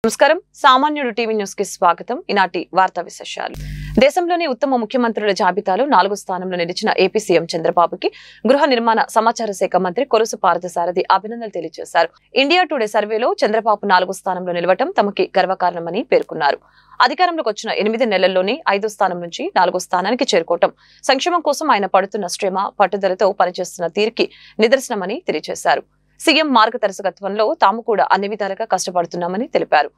నమస్కారం సామాన్యుడు TV news కి స్వాగతం. ఈనాటి వార్తా విశేషాలు. దేశంలోని ఉత్తమ ముఖ్యమంత్రుల జాబితాలో 4వ స్థానంలో నిలిచిన ఏపీ సీఎం చంద్రబాబుకి గృహ నిర్మాణ సమాచార శాఖ మంత్రి కొలుసు పార్థసారథి అభినందనలు తెలియజేశారు. ఇండియా టుడే సర్వేలో చంద్రబాబు 4వ స్థానంలో నిలవటం తమకి గర్వకారణమని పేర్కొన్నారు. అధికారంలోకి వచ్చిన 8 నెలల్లోనే 5వ స్థానం నుంచి 4వ స్థానానికి చేరుకోవటం సంక్షేమం కోసం ఆయన పడుతున్న శ్రమ పట్టుదలతో పనిచేస్తున్న తీరుకి నిదర్శనమని తెలియజేశారు. సీఎం మార్గదర్శకత్వంలో తాము కూడా అన్ని విధాలుగా కష్టపడుతున్నామని తెలిపారు.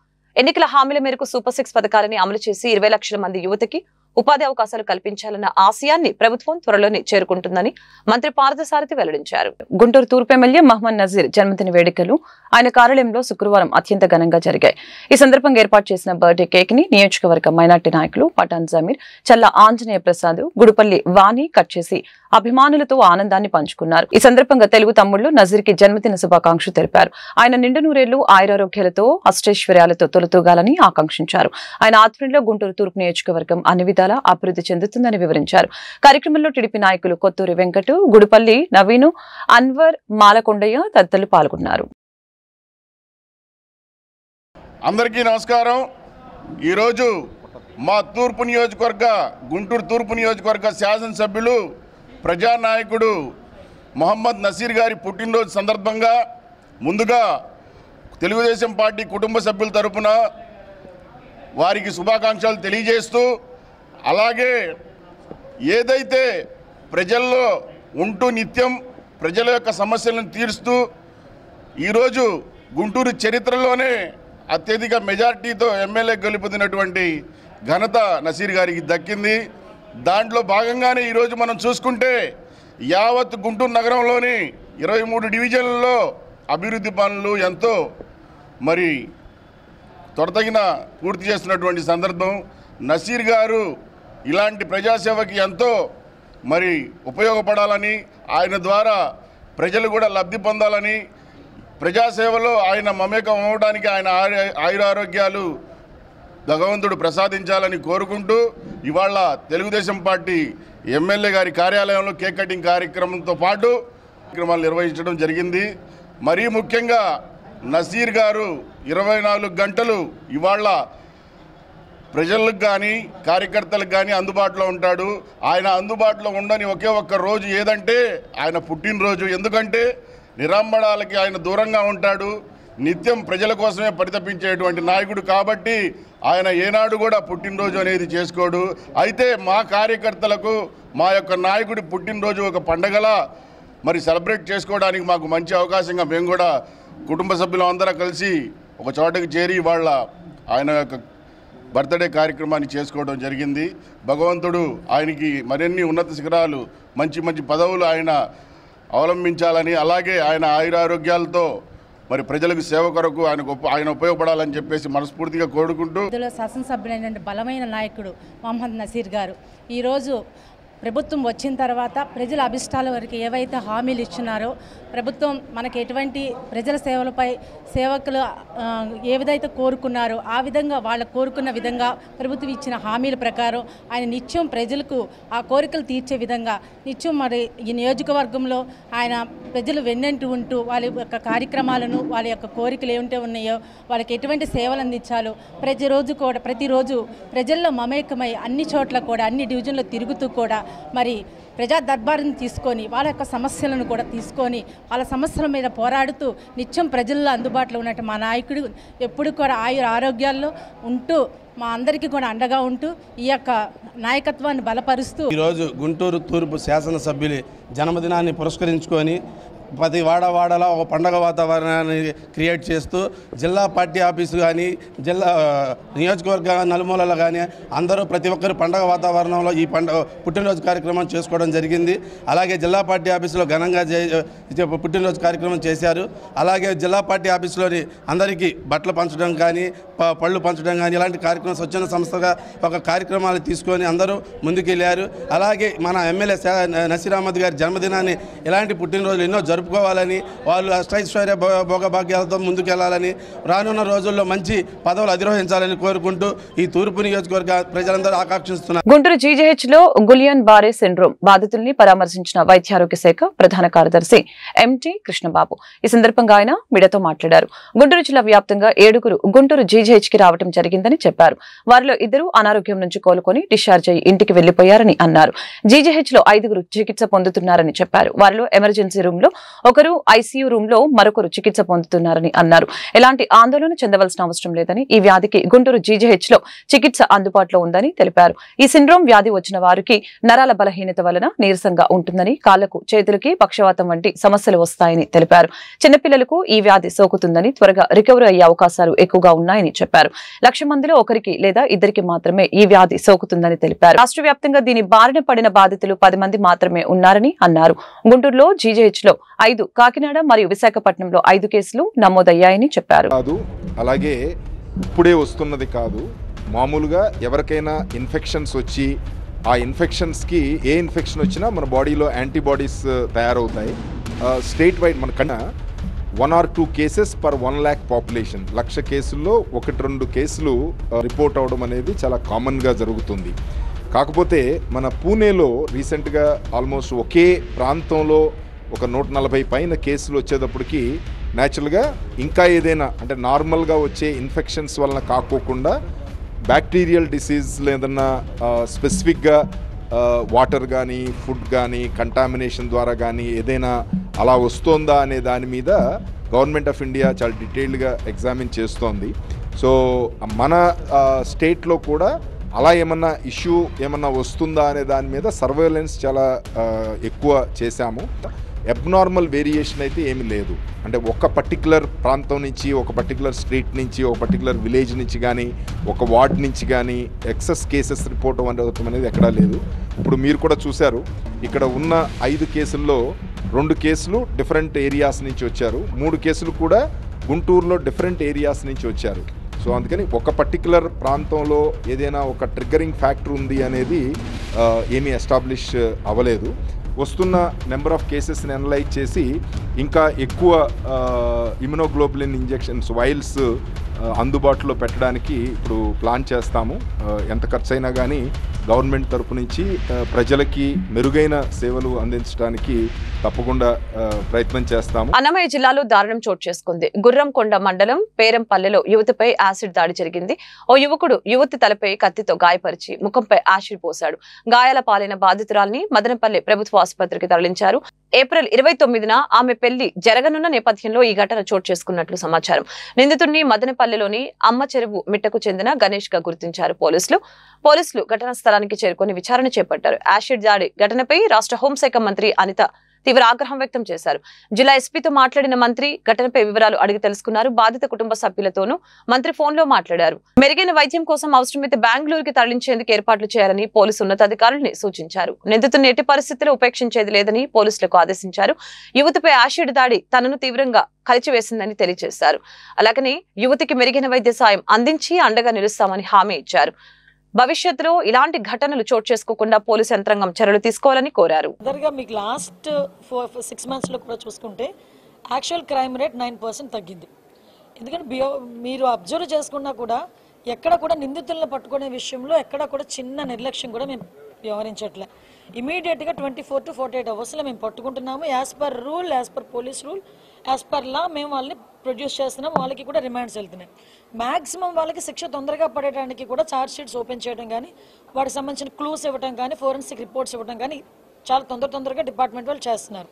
ఎన్నికల హామీల మేరకు సూపర్ 6 పథకాలని అమలు చేసి 20 లక్షల మంది యువతకి ఉపాధి అవకాశాలు కల్పించాలన్న ఆశయాన్ని ప్రభుత్వం త్వరలోనే చేరుకుంటుందని మంత్రి పార్థసారథి వెల్లడించారు. గుంటూరు తూర్పు ఎమ్మెల్యే మహమ్మద్ నజీర్ జన్మదిన వేడుకలు ఆయన కార్యాలయంలో శుక్రవారం అత్యంత ఘనంగా జరిగాయి. ఈ సందర్భంగా ఏర్పాటు చేసిన బర్త్డే కేక్ ని నియోజకవర్గ మైనార్టీ నాయకులు పఠాన్ జమీర్, చల్ల ఆంజనేయ ప్రసాద్, గుడిపల్లి వాణి కట్ చేసి అభిమానులతో ఆనందాన్ని పంచుకున్నారు. ఈ సందర్భంగా తెలుగు తమ్ముళ్లు నజీర్ కి జన్మదిన శుభాకాంక్షలు తెలిపారు. ఆయన నిండు నూరేళ్లు ఆయురారోగ్యాలతో అష్టైశ్వర్యాలతో తొలతూగాలని ఆకాంక్షించారు. ఆయన ఆధ్వర్యంలో గుంటూరు తూర్పు నియోజకవర్గం అన్ని విధాలా అభివృద్ధి చెందుతుందని వివరించారు. కార్యక్రమంలో టీడీపీ నాయకులు కొత్తూరి వెంకట, గుడిపల్లి నవీను, అన్వర్, మాలకొండయ్య తదితరులు పాల్గొన్నారు. అందరికీ నమస్కారం. ఈరోజు మా తూర్పు నియోజకవర్గ గుంటూరు తూర్పు నియోజకవర్గ శాసనసభ్యులు ప్రజానాయకుడు మహమ్మద్ నసీర్ గారి పుట్టినరోజు సందర్భంగా ముందుగా తెలుగుదేశం పార్టీ కుటుంబ సభ్యుల తరపున వారికి శుభాకాంక్షలు తెలియజేస్తూ, అలాగే ఏదైతే ప్రజల్లో ఉంటూ నిత్యం ప్రజల యొక్క సమస్యలను తీరుస్తూ ఈరోజు గుంటూరు చరిత్రలోనే అత్యధిక మెజార్టీతో ఎమ్మెల్యే గెలుపొందినటువంటి ఘనత నసీర్ గారికి దక్కింది. దాంట్లో భాగంగానే ఈరోజు మనం చూసుకుంటే యావత్ గుంటూరు నగరంలోని 23 డివిజన్లలో అభివృద్ధి పనులు ఎంతో త్వరతగిన పూర్తి చేస్తున్నటువంటి సందర్భం. నసీర్ గారు ఇలాంటి ప్రజాసేవకి ఎంతో ఉపయోగపడాలని, ఆయన ద్వారా ప్రజలు కూడా లబ్ధి పొందాలని, ప్రజాసేవలో ఆయన మమేకం అవ్వడానికి ఆయన ఆయురారోగ్యాలు భగవంతుడు ప్రసాదించాలని కోరుకుంటూ ఇవాళ తెలుగుదేశం పార్టీ ఎమ్మెల్యే గారి కార్యాలయంలో కేక్ కటింగ్ కార్యక్రమంతో పాటు కార్యక్రమాలు నిర్వహించడం జరిగింది. మరీ ముఖ్యంగా నసీర్ గారు 24 గంటలు ఇవాళ ప్రజలకు కానీ కార్యకర్తలకు కానీ అందుబాటులో ఉంటాడు. ఆయన అందుబాటులో ఉండని ఒకే ఒక్క రోజు ఏదంటే ఆయన పుట్టినరోజు. ఎందుకంటే నిరంబడాలకి ఆయన దూరంగా ఉంటాడు, నిత్యం ప్రజల కోసమే పరితపించేటువంటి నాయకుడు. కాబట్టి ఆయన ఏనాడు కూడా పుట్టినరోజు అనేది చేసుకోడు. అయితే మా కార్యకర్తలకు మా యొక్క నాయకుడి పుట్టినరోజు ఒక పండగలా సెలబ్రేట్ చేసుకోవడానికి మాకు మంచి అవకాశంగా మేము కూడా కుటుంబ సభ్యులం అందరూ కలిసి ఒక చోటకి చేరి వాళ్ళ ఆయన యొక్క బర్త్డే కార్యక్రమాన్ని చేసుకోవడం జరిగింది. భగవంతుడు ఆయనకి మరిన్ని ఉన్నత శిఖరాలు, మంచి మంచి పదవులు ఆయన అవలంబించాలని, అలాగే ఆయన ఆయురారోగ్యాలతో ప్రజలకు సేవ కొరకు ఆయన ఉపయోగపడాలని చెప్పేసి మనస్ఫూర్తిగా కోరుకుంటూ, శాసనసభ్యులైన బలమైన నాయకుడు మహమ్మద్ నసీర్ గారు ఈరోజు ప్రభుత్వం వచ్చిన తర్వాత ప్రజల అభిష్టాల వరకు ఏవైతే హామీలు ఇచ్చినారో, ప్రభుత్వం మనకి ఎటువంటి ప్రజల సేవలపై సేవకులు ఏ విధంగా కోరుకున్నారో ఆ విధంగా వాళ్ళ కోరుకున్న విధంగా ప్రభుత్వం ఇచ్చిన హామీల ప్రకారం ఆయన నిత్యం ప్రజలకు ఆ కోరికలు తీర్చే విధంగా నిత్యం ఈ నియోజకవర్గంలో ఆయన ప్రజలు వెన్నంటూ ఉంటూ వాళ్ళ యొక్క కార్యక్రమాలను, వాళ్ళ యొక్క కోరికలు ఏమిటో ఉన్నాయో, వాళ్ళకి ఎటువంటి సేవలు అందించాలో ప్రతిరోజు ప్రజల్లో మమేకమై అన్ని చోట్ల కూడా అన్ని డివిజన్లో తిరుగుతూ కూడా ప్రజా దర్బారుని తీసుకొని వాళ్ళ యొక్క సమస్యలను కూడా తీసుకొని వాళ్ళ సమస్యల మీద పోరాడుతూ నిత్యం ప్రజల్లో అందుబాటులో ఉన్నట్టు మా నాయకుడు ఎప్పుడు కూడా ఆరోగ్యాల్లో ఉంటూ మా అందరికీ కూడా అండగా ఉంటూ ఈ యొక్క నాయకత్వాన్ని బలపరుస్తూ ఈరోజు గుంటూరు తూర్పు శాసనసభ్యులి జన్మదినాన్ని పురస్కరించుకొని ప్రతి వాడవాడలా ఒక పండగ వాతావరణాన్ని క్రియేట్ చేస్తూ జిల్లా పార్టీ ఆఫీసు కానీ జిల్లా నియోజకవర్గ నలుమూలలు కానీ అందరూ ప్రతి ఒక్కరు పండగ వాతావరణంలో ఈ పుట్టినరోజు కార్యక్రమం చేసుకోవడం జరిగింది. అలాగే జిల్లా పార్టీ ఆఫీసులో ఘనంగా పుట్టినరోజు కార్యక్రమం చేశారు. అలాగే జిల్లా పార్టీ ఆఫీసులోని అందరికీ బట్టలు పంచడం కానీ పళ్ళు పంచడం కానీ ఇలాంటి కార్యక్రమం స్వచ్ఛంద సంస్థగా ఒక కార్యక్రమాలు తీసుకొని అందరూ ముందుకెళ్ళారు. అలాగే మన ఎమ్మెల్యే నసీర్ అహ్మద్ గారి జన్మదినాన్ని ఇలాంటి పుట్టినరోజులు ఎన్నో జరుపుకోవాలని, వాళ్ళు అష్టైశ్వర్య భోగభాగ్యాలతో ముందుకెళ్లాలని, రానున్న రోజుల్లో మంచి పదవులు అధిరోహించాలని కోరుకుంటూ ఈ తూర్పు నియోజకవర్గ ప్రజలందరూ ఆకాంక్షిస్తున్నారు. గుంటూరు జీజీహెచ్ లో గులియన్ బారే సిండ్రోమ్ బాధితుల్ని పరామర్శించిన వైద్యారోగ్య శాఖ ప్రధాన కార్యదర్శి ఎంటీ కృష్ణబాబు. ఈ సందర్భంగా ఆయన మీడియాతో మాట్లాడారు. గుంటూరు జిల్లా వ్యాప్తంగా 7 గుంటూరు జీజీహెచ్ జీజీహెచ్ కి రావడం జరిగిందని చెప్పారు. వారిలో 2 అనారోగ్యం నుంచి కోలుకొని డిశ్చార్జ్ అయ్యి ఇంటికి వెళ్లిపోయారని అన్నారు. జీజీహెచ్ లో 5 చికిత్స పొందుతున్నారని చెప్పారు. వారిలో ఎమర్జెన్సీ రూమ్ లో ఒకరు, ఐసీయూ రూమ్ లో మరొకరు చికిత్స పొందుతున్నారని అన్నారు. ఎలాంటి ఆందోళన చెందవలసిన అవసరం లేదని, ఈ వ్యాధికి గుంటూరు జీజీహెచ్ లో చికిత్స అందుబాటులో ఉందని తెలిపారు. ఈ సిండ్రోమ్ వ్యాధి వచ్చిన వారికి నరాల బలహీనత వలన నీరసంగా ఉంటుందని, కాళ్లకు చేతులకి పక్షవాతం వంటి సమస్యలు వస్తాయని తెలిపారు. చిన్నపిల్లలకు ఈ వ్యాధి సోకుతుందని, త్వరగా రికవరీ అయ్యే అవకాశాలు ఎక్కువగా ఉన్నాయని చెప్పారు. 1,00,000 మందిలో 1కి లేదా 2కి మాత్రమే ఈ వ్యాధి సోకుతుందని తెలిపారు. రాష్ట్ర వ్యాప్తంగా దీని బారిన పడిన బాధితులు 10 మంది మాత్రమే ఉన్నారని అన్నారు. గుంటూరులో జీజీహెచ్ లో 5, కాకినాడ మరియు విశాఖపట్నంలో 5 కేసులు నమోదయ్యాయని చెప్పారు. అలాగే ఇప్పుడే వస్తున్నది కాదు, మామూలుగా ఎవరికైనా ఇన్ఫెక్షన్స్ వచ్చి ఆ ఇన్ఫెక్షన్స్కి ఏ ఇన్ఫెక్షన్ వచ్చినా మన బాడీలో యాంటీబాడీస్ తయారవుతాయి. స్టేట్ వైడ్ మనకన్నా 1 or 2 cases per 1 lakh population, 1,00,000 కేసుల్లో 1-2 కేసులు రిపోర్ట్ అవడం అనేది చాలా కామన్గా జరుగుతుంది. కాకపోతే మన పూణేలో రీసెంట్గా ఆల్మోస్ట్ ఒకే ప్రాంతంలో ఒక 140 పైన కేసులు వచ్చేటప్పటికి న్యాచురల్గా ఇంకా ఏదైనా అంటే నార్మల్గా వచ్చే ఇన్ఫెక్షన్స్ వలన కాకోకుండా బ్యాక్టీరియల్ డిసీజ్ లేదన్నా స్పెసిఫిక్గా వాటర్ కానీ ఫుడ్ కానీ కంటామినేషన్ ద్వారా కానీ ఏదైనా అలా వస్తుందా అనే దాని మీద గవర్నమెంట్ ఆఫ్ ఇండియా చాలా డీటెయిల్డ్గా ఎగ్జామిన్ చేస్తోంది. సో మన స్టేట్లో కూడా అలా ఏమన్నా ఇష్యూ ఏమన్నా వస్తుందా అనే దాని మీద సర్వేలెన్స్ చాలా ఎక్కువ చేశాము. అబ్నార్మల్ వేరియేషన్ అయితే ఏమీ లేదు. అంటే ఒక పర్టికులర్ ప్రాంతం నుంచి, ఒక పర్టికులర్ స్ట్రీట్ నుంచి, ఒక పర్టికులర్ విలేజ్ నుంచి కానీ, ఒక వార్డ్ నుంచి కానీ ఎక్సెస్ కేసెస్ రిపోర్ట్ అవ్వడం అనేది ఎక్కడా లేదు. ఇప్పుడు మీరు కూడా చూశారు, ఇక్కడ ఉన్న 5 కేసుల్లో 2 కేసులు డిఫరెంట్ ఏరియాస్ నుంచి వచ్చారు, 3 కేసులు కూడా గుంటూరులో డిఫరెంట్ ఏరియాస్ నుంచి వచ్చారు. సో అందుకని ఒక పర్టికులర్ ప్రాంతంలో ఏదైనా ఒక ట్రిగ్గరింగ్ ఫ్యాక్టర్ ఉంది అనేది ఏమీ ఎస్టాబ్లిష్ అవ్వలేదు. వస్తున్న నెంబర్ ఆఫ్ కేసెస్ని అనలైజ్ చేసి ఇంకా ఎక్కువ ఇమ్యునోగ్లోబులిన్ ఇంజెక్షన్స్ వైల్స్ అందుబాటులో పెట్టడానికి ఇప్పుడు ప్లాన్ చేస్తాము. ఎంత ఖర్చు అయినా కానీ గవర్నమెంట్ తరపు నుంచి ప్రజలకి మెరుగైన సేవలు అందించడానికి తప్పకుండా ప్రయత్నం చేస్తాము. అన్నమయ్య జిల్లాలో దారుణం చోటు చేసుకుంది. గుర్రంకొండ మండలం పేరంపల్లెలో యువతిపై యాసిడ్ దాడి జరిగింది. ఓ యువకుడు యువతి తలపై కత్తితో గాయపరిచి ముఖంపై యాసిడ్ పోశాడు. గాయాల పాలైన బాధితురాల్ని మదనపల్లి ప్రభుత్వ ఆసుపత్రికి తరలించారు. ఏప్రిల్ 29న ఆమె పెళ్లి జరగనున్న నేపథ్యంలో ఈ ఘటన చోటు చేసుకున్నట్లు సమాచారం. నిందితుడిని మదనపల్లిలోని అమ్మ చెరువు మిట్టకు చెందిన గణేష్ గా గుర్తించారు పోలీసులు ఘటనా స్థలానికి చేరుకుని విచారణ చేపట్టారు. యాసిడ్ దాడి ఘటనపై రాష్ట్ర హోంశాఖ మంత్రి అనిత తీవ్ర ఆగ్రహం వ్యక్తం చేశారు. జిల్లా ఎస్పీతో మాట్లాడిన మంత్రి ఘటనపై వివరాలు అడిగి తెలుసుకున్నారు. బాధిత కుటుంబ సభ్యులతోనూ మంత్రి ఫోన్లో మాట్లాడారు. మెరుగైన వైద్యం కోసం అవసరమైతే బెంగళూరుకి తరలించేందుకు ఏర్పాట్లు చేయాలని పోలీసు ఉన్నతాధికారులని సూచించారు. నిందితుడిని ఎట్టి పరిస్థితుల్లో ఉపేక్షించేది లేదని పోలీసులకు ఆదేశించారు. యువతిపై యాసిడ్ దాడి తనను తీవ్రంగా కలిచివేసిందని తెలియజేశారు. అలాగని యువతికి మెరుగైన వైద్య సాయం అందించి అండగా నిలుస్తామని హామీ ఇచ్చారు. భవిష్యత్తులో ఇలాంటి ఘటనలు చోటు చేసుకోకుండా పోలీసు యంత్రాంగం చర్యలు తీసుకోవాలని కోరారు. మీకు లాస్ట్ 6 monthsలో కూడా చూసుకుంటే యాక్చువల్ క్రైమ్ రేట్ 9% తగ్గింది. ఎందుకంటే మీరు అబ్జర్వ్ చేసుకున్నా కూడా ఎక్కడ కూడా నిందితులను పట్టుకునే విషయంలో ఎక్కడ కూడా చిన్న నిర్లక్ష్యం కూడా మేము వ్యవహరించట్లే. ఇమీడియట్గా 24 to 48 అవర్స్లో మేము పట్టుకుంటున్నాము. As per rule, as per police rule, as per law మేము వాళ్ళని ప్రొడ్యూస్ చేస్తున్నాం. వాళ్ళకి కూడా రిమాండ్స్ వెళ్తున్నాయి. మ్యాక్సిమం వాళ్ళకి శిక్ష తొందరగా పడేయడానికి కూడా ఛార్జ్ షీట్స్ ఓపెన్ చేయడం కానీ, వాటికి సంబంధించిన క్లూస్ ఇవ్వడం కానీ, ఫోరెన్సిక్ రిపోర్ట్స్ ఇవ్వడం కానీ చాలా తొందరగా డిపార్ట్మెంట్ వాళ్ళు చేస్తున్నారు.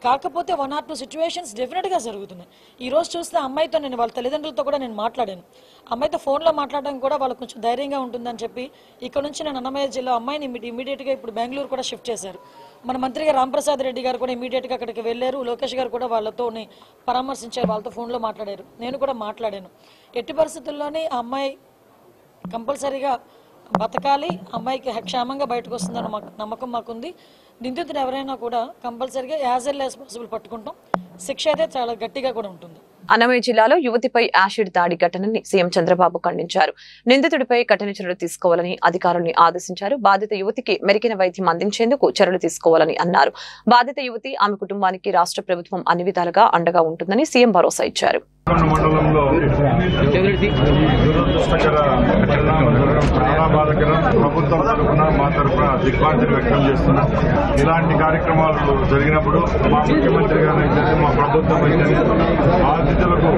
కాకపోతే 1 or 2 సిచ్యువేషన్స్ డెఫినెట్గా జరుగుతున్నాయి. ఈరోజు చూస్తే అమ్మాయితో నేను వాళ్ళ తల్లిదండ్రులతో కూడా నేను మాట్లాడాను. అమ్మాయితో ఫోన్లో మాట్లాడడం కూడా వాళ్ళకి కొంచెం ధైర్యంగా ఉంటుందని చెప్పి ఇక్కడ నుంచి నేను అన్నమయ్య జిల్లా అమ్మాయిని ఇమీడియట్గా ఇప్పుడు బెంగళూరు కూడా షిఫ్ట్ చేశారు. మన మంత్రిగా రాంప్రసాద్ రెడ్డి గారు కూడా ఇమీడియట్గా అక్కడికి వెళ్ళారు. లోకేష్ గారు కూడా వాళ్ళతో పరామర్శించారు, వాళ్ళతో ఫోన్లో మాట్లాడారు. నేను కూడా మాట్లాడాను. ఎట్టి పరిస్థితుల్లోనే ఆ అమ్మాయి కంపల్సరీగా బతకాలి, అమ్మాయికి క్షేమంగా బయటకు వస్తుందన్న నమ్మకం మాకుంది. నిందితుడు ఎవరైనా కూడా కంపల్సరీగా యాజ్ ఎర్లీ యాజ్ పాసిబుల్ పట్టుకుంటాం. శిక్ష అయితే చాలా గట్టిగా కూడా ఉంటుంది. అన్నమయ్య జిల్లాలో యువతిపై యాసిడ్ దాడి ఘటనని సీఎం చంద్రబాబు ఖండించారు. నిందితుడిపై కఠిన చర్యలు తీసుకోవాలని అధికారుల్ని ఆదేశించారు. బాధిత యువతికి మెరుగైన వైద్యం అందించేందుకు చర్యలు తీసుకోవాలని అన్నారు. బాధిత యువతి, ఆమె కుటుంబానికి రాష్ట్ర ప్రభుత్వం అన్ని విధాలుగా అండగా ఉంటుందని సీఎం భరోసా ఇచ్చారు. మండలంలో దురదృష్టకర ఘటన దగ్గర ప్రభుత్వం తరఫున మా తరఫున దిగ్భ్రాంతిని వ్యక్తం చేస్తున్నాం. ఇలాంటి కార్యక్రమాలు జరిగినప్పుడు మా ముఖ్యమంత్రి గారు అయితే మా ప్రభుత్వం అయితే బాధితులకు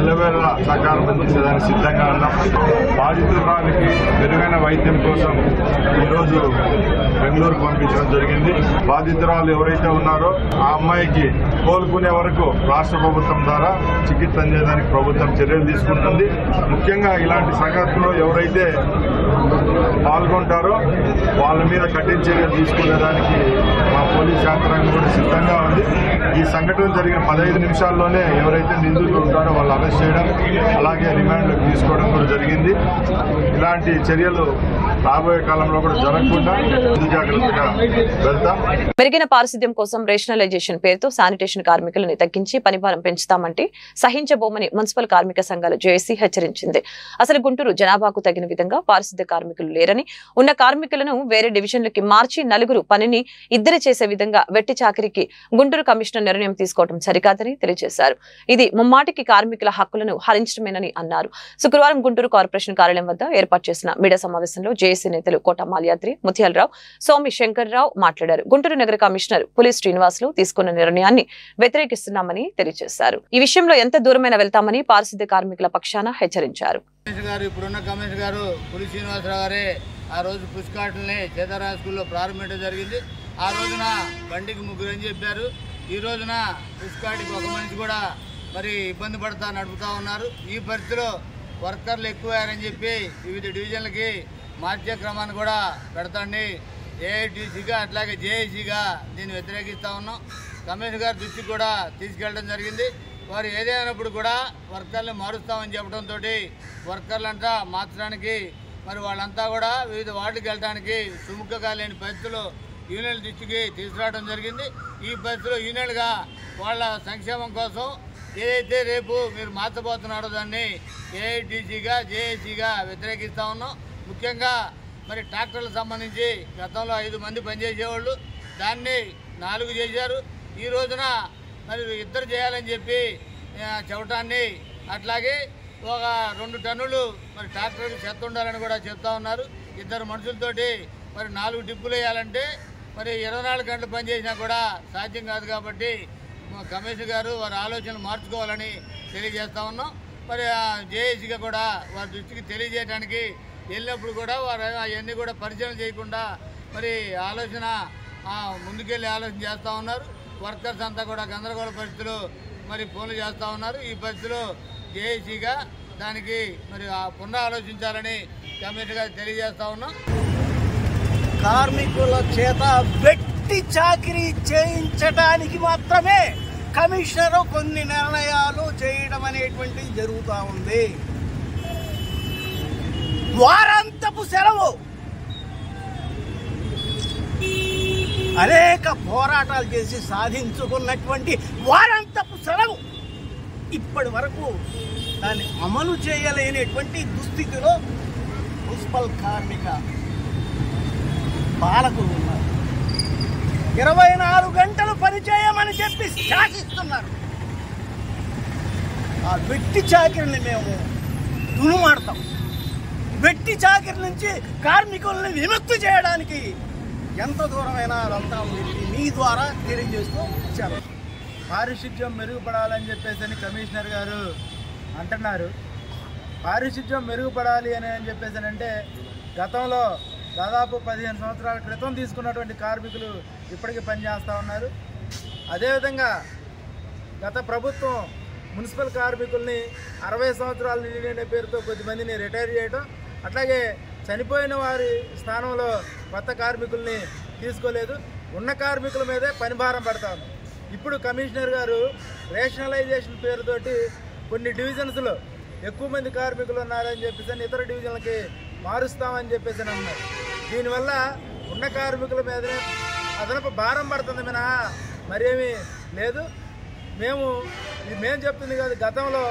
ఎల్లవేళ సహకారం అందించేదానికి సిద్ధంగా ఉన్నాం. బాధితురాలికి మెరుగైన వైద్యం కోసం ఈరోజు బెంగళూరుకు పంపించడం జరిగింది. బాధితురాలు ఎవరైతే ఉన్నారో ఆ అమ్మాయికి కోలుకునే వరకు రాష్ట్ర ప్రభుత్వం ద్వారా చికిత్స అందేదానికి ప్రభుత్వం చర్యలు తీసుకుంటుంది. ముఖ్యంగా ఇలాంటి సంఘటనలో ఎవరైతే పాల్గొంటారో వాళ్ళ మీద కఠిన చర్యలు తీసుకునేదానికి మా పోలీస్ యంత్రాంగం కూడా సిద్ధంగా ఉంది. ఈ సంఘటన జరిగిన 15 నిమిషాల్లోనే ఎవరైతే నిందితులు ఉంటారో వాళ్ళు అరెస్ట్ చేయడం, అలాగే రిమాండ్లోకి తీసుకోవడం కూడా జరిగింది. ఇలాంటి చర్యలు రాబోయే కాలంలో కూడా జరగకుండా ముందు జాగ్రత్తగా వెళ్తాం. మెరుగైన పారిశుద్ధ్యం కోసం రేషనలైజేషన్ పేరుతో శానిటేషన్ కార్మికులను తగ్గించి పనిభారం పెంచుతామంటే సహించబోమని మున్సిపల్ కార్మిక సంఘాల జేఏసీ హెచ్చరించింది. అసలు గుంటూరు జనాభాకు తగిన విధంగా పారిశుద్ధ్య కార్మికులు లేరని, ఉన్న కార్మికులను వేరే డివిజన్లకి మార్చి నలుగురు పనిని ఇద్దరు చేసే విధంగా వెట్టి చాకిరికి గుంటూరు కమిషనర్ నిర్ణయం తీసుకోవడం సరికాదని తెలియజేశారు. ఇది ముమ్మాటికి కార్మికుల హక్కులను హరించడమేనని అన్నారు. శుక్రవారం గుంటూరు కార్పొరేషన్ కార్యాలయం వద్ద ఏర్పాటు చేసిన మీడియా సమావేశంలో జేఏసీ నేతలు కోట మాల్యాద్రి, ముత్యాలరావు, సోమి శంకర్రావు మాట్లాడారు. గుంటూరు నగర కమిషనర్ పులి శ్రీనివాసులు తీసుకున్న నిర్ణయాన్ని వ్యతిరేకిస్తున్నామని తెలియజేశారు. ఈ విషయంలో ఎంత దూరమైనా వెళ్తామని పారిశుద్ధ్య కార్మికుల పక్షాన హెచ్చరించారు. ఇప్పుడున్న కమిషనర్ గారు పులి శ్రీనివాసరావు గారే ఆ రోజు పుష్కాట్లని చేతారా స్కూల్లో ప్రారంభించడం జరిగింది. ఆ రోజున బండికి 3 అని చెప్పారు. ఈ రోజున పుష్కాటికి ఒక మనిషి కూడా మరి ఇబ్బంది పడతా నడుపుతా ఉన్నారు. ఈ పరిస్థితిలో వర్కర్లు ఎక్కువయ్యారని చెప్పి వివిధ డివిజన్లకి మార్చే క్రమాన్ని కూడా పెడతాండి. ఏఐటీసీగా అట్లాగే జేఏసీగా దీన్ని వ్యతిరేకిస్తూ ఉన్నాం. కమిషనర్ గారి దృష్టికి కూడా తీసుకెళ్ళడం జరిగింది. వారు ఏదైనప్పుడు కూడా వర్కర్లు మారుస్తామని చెప్పడంతో వర్కర్లంతా మార్చడానికి మరి వాళ్ళంతా కూడా వివిధ వార్డుకి వెళ్ళడానికి సుముఖంగా లేని పరిస్థితులు యూనియన్ల దృష్టికి తీసుకురావడం జరిగింది. ఈ పరిస్థితిలో యూనియన్గా వాళ్ళ సంక్షేమం కోసం ఏదైతే రేపు మీరు మార్చబోతున్నారో దాన్ని ఏఐటీసీగా జేఏసీగా వ్యతిరేకిస్తూ ఉన్నాం. ముఖ్యంగా మరి ట్రాక్టర్లకు సంబంధించి గతంలో 5 మంది పనిచేసేవాళ్ళు, దాన్ని 4 చేశారు. ఈ రోజున మరి 2 చేయాలని చెప్పి చెప్పటాన్ని, అట్లాగే ఒక 2 టన్నులు మరి ట్రాక్టర్కి చెత్త ఉండాలని కూడా చెప్తా ఉన్నారు. 2 మనుషులతోటి మరి 4 డిప్పులు వేయాలంటే మరి 24 గంటలు పనిచేసినా కూడా సాధ్యం కాదు. కాబట్టి కమిషనర్ గారు వారి ఆలోచనలు మార్చుకోవాలని తెలియజేస్తా ఉన్నాం. మరి జేఏసీగా కూడా వారి దృష్టికి తెలియజేయడానికి వెళ్ళినప్పుడు కూడా వారు అవన్నీ కూడా పరిచయం చేయకుండా మరి ఆలోచన ముందుకెళ్ళి ఆలోచన చేస్తూ ఉన్నారు. వర్కర్స్ అంతా కూడా గందరగోళ పరిస్థితులు మరి ఫోన్లు చేస్తూ ఉన్నారు. ఈ పరిస్థితిలో జేఏసీగా దానికి మరి పునరాలోచించాలని కమిషనర్ గారు తెలియజేస్తా ఉన్నాం. కార్మికుల చేత వెట్టి చాకిరీ చేయించడానికి మాత్రమే కమిషనర్ కొన్ని నిర్ణయాలు చేయడం అనేటువంటిది జరుగుతూ ఉంది. వారాంతపు సెలవు అనేక పోరాటాలు చేసి సాధించుకున్నటువంటి వారాంతపు సెలవు ఇప్పటి వరకు దాన్ని అమలు చేయలేనటువంటి దుస్థితిలో మున్సిపల్ కార్మిక పాలకులు ఉన్నారు. 24 గంటలు పనిచేయమని చెప్పి శాసిస్తున్నారు. ఆ వెట్టి చాకిరిని మేము దునుమాడతాం. వెట్టి చాకిరి నుంచి కార్మికుల్ని విముక్తి చేయడానికి ఎంత దూరమైనా వెళ్తామని మీ ద్వారా తెలియజేస్తూ ఇచ్చారు. పారిశుధ్యం మెరుగుపడాలని చెప్పేసి కమిషనర్ గారు అంటున్నారు. పారిశుధ్యం మెరుగుపడాలి అని చెప్పేసి అంటే గతంలో దాదాపు 15 సంవత్సరాల క్రితం తీసుకున్నటువంటి కార్మికులు ఇప్పటికీ పనిచేస్తూ ఉన్నారు. అదేవిధంగా గత ప్రభుత్వం మున్సిపల్ కార్మికుల్ని 60 సంవత్సరాలు నిండిన పేరుతో కొద్దిమందిని రిటైర్ చేయడం, అట్లాగే చనిపోయిన వారి స్థానంలో కొత్త కార్మికుల్ని తీసుకోలేదు. ఉన్న కార్మికుల మీదే పనిభారం పడతా ఉంది. ఇప్పుడు కమిషనర్ గారు రేషనలైజేషన్ పేరుతోటి కొన్ని డివిజన్స్లో ఎక్కువ మంది కార్మికులు ఉన్నారని చెప్పేసి ఇతర డివిజన్లకి మారుస్తామని చెప్పేసి అన్నారు. దీనివల్ల ఉన్న కార్మికుల మీదనే అదనపు భారం పడుతుంది మినహా మరేమీ లేదు. మేము చెప్తుంది కాదు. గతంలో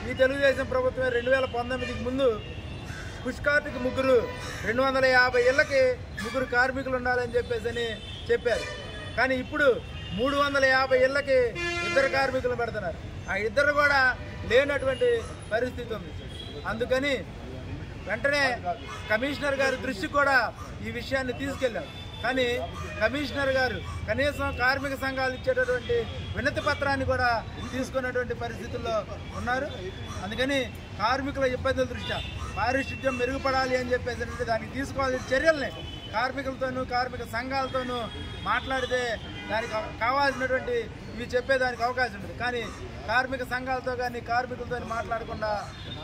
ఈ తెలుగుదేశం ప్రభుత్వమే 2019కి ముందు పుష్కార్టికి 250 ఇళ్ళకి 3 కార్మికులు ఉండాలని చెప్పేసి చెప్పారు. కానీ ఇప్పుడు 350 ఇళ్ళకి 2 కార్మికులు పెడుతున్నారు. ఆ 2 కూడా లేనటువంటి పరిస్థితి ఉంది. అందుకని వెంటనే కమిషనర్ గారి దృష్టికి కూడా ఈ విషయాన్ని తీసుకెళ్లారు. కానీ కమిషనర్ గారు కనీసం కార్మిక సంఘాలు ఇచ్చేటటువంటి వినతి పత్రాన్ని కూడా తీసుకున్నటువంటి పరిస్థితుల్లో ఉన్నారు. అందుకని కార్మికుల ఇబ్బందుల దృష్ట్యా పారిశుద్ధ్యం మెరుగుపడాలి అని చెప్పేసి దానికి తీసుకోవాల్సిన చర్యల్ని కార్మికులతోనూ కార్మిక సంఘాలతోనూ మాట్లాడితే దానికి కావాల్సినటువంటి ఇవి చెప్పేదానికి అవకాశం ఉంటుంది. కానీ కార్మిక సంఘాలతో కానీ కార్మికులతో మాట్లాడకుండా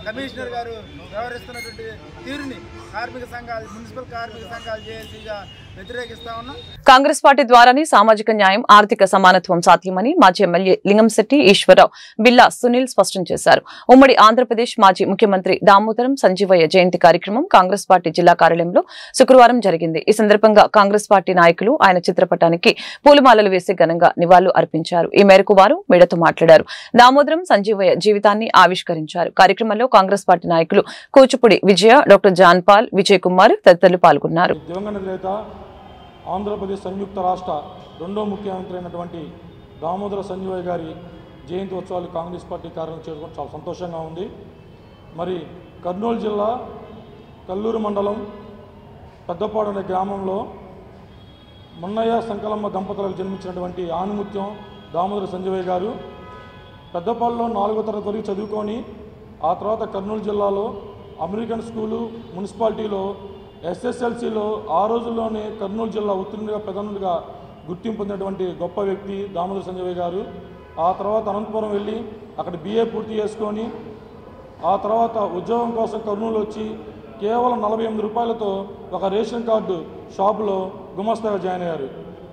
కమిషనర్ గారు వ్యవహరిస్తున్నటువంటి తీరుని కార్మిక సంఘాలు మున్సిపల్ కార్మిక సంఘాలు జేఏసీగా వ్యతిరేకిస్తా ఉన్నాం. కాంగ్రెస్ పార్టీ ద్వారానే సామాజిక న్యాయం ఆర్థిక సమానత్వం సాధ్యమని మాజీ ఎమ్మెల్యే లింగంశెట్టి ఈశ్వరరావు బిల్లా సునీల్ స్పష్టం చేశారు. ఉమ్మడి ఆంధ్రప్రదేశ్ మాజీ ముఖ్యమంత్రి దామోదరం సంజీవయ్య జయంతి కార్యక్రమం కాంగ్రెస్ పార్టీ జిల్లా కార్యాలయంలో శుక్రవారం జరిగింది. ఈ సందర్భంగా కాంగ్రెస్ పార్టీ నాయకులు ఆయన చిత్రపటానికి పూలమాలలు వేసి ఘనంగా నివాళులు అర్పించారు. ఈ మేరకు వారు మీడియాతో మాట్లాడారు. దామోదరం సంజీవయ్య జీవితాన్ని ఆవిష్కరించారు. కార్యక్రమంలో కాంగ్రెస్ పార్టీ నాయకులు Kuchipudi Vijaya, doctor John Paul, Vijay Kumar తదితరులు పాల్గొన్నారు. ఆంధ్రప్రదేశ్ సంయుక్త రాష్ట్ర రెండో ముఖ్యమంత్రి అయినటువంటి దామోదర సంజీవయ్య గారి జయంతి ఉత్సవాలు కాంగ్రెస్ పార్టీ కార్యాలయం చేరుకోవడం చాలా సంతోషంగా ఉంది. మరి కర్నూలు జిల్లా కల్లూరు మండలం పెద్దపాడు అనే గ్రామంలో మున్నయ్య సంకలమ్మ దంపతులకు జన్మించినటువంటి ఆణిముత్యం దామోదర సంజీవయ్య గారు పెద్దపాడులో 4వ తరగతి వరకు చదువుకొని ఆ తర్వాత కర్నూలు జిల్లాలో అమెరికన్ స్కూలు మున్సిపాలిటీలో SSLCలో ఆ రోజుల్లోనే కర్నూలు జిల్లా ఉత్తీర్ణుడిగా ప్రధానుడిగా గుర్తింపు పొందినటువంటి గొప్ప వ్యక్తి దామోదర సంజీవయ్య గారు. ఆ తర్వాత అనంతపురం వెళ్ళి అక్కడ BA పూర్తి చేసుకొని ఆ తర్వాత ఉద్యోగం కోసం కర్నూలు వచ్చి కేవలం 48 రూపాయలతో ఒక రేషన్ కార్డు షాపులో గుమస్తాగా జాయిన్ అయ్యారు.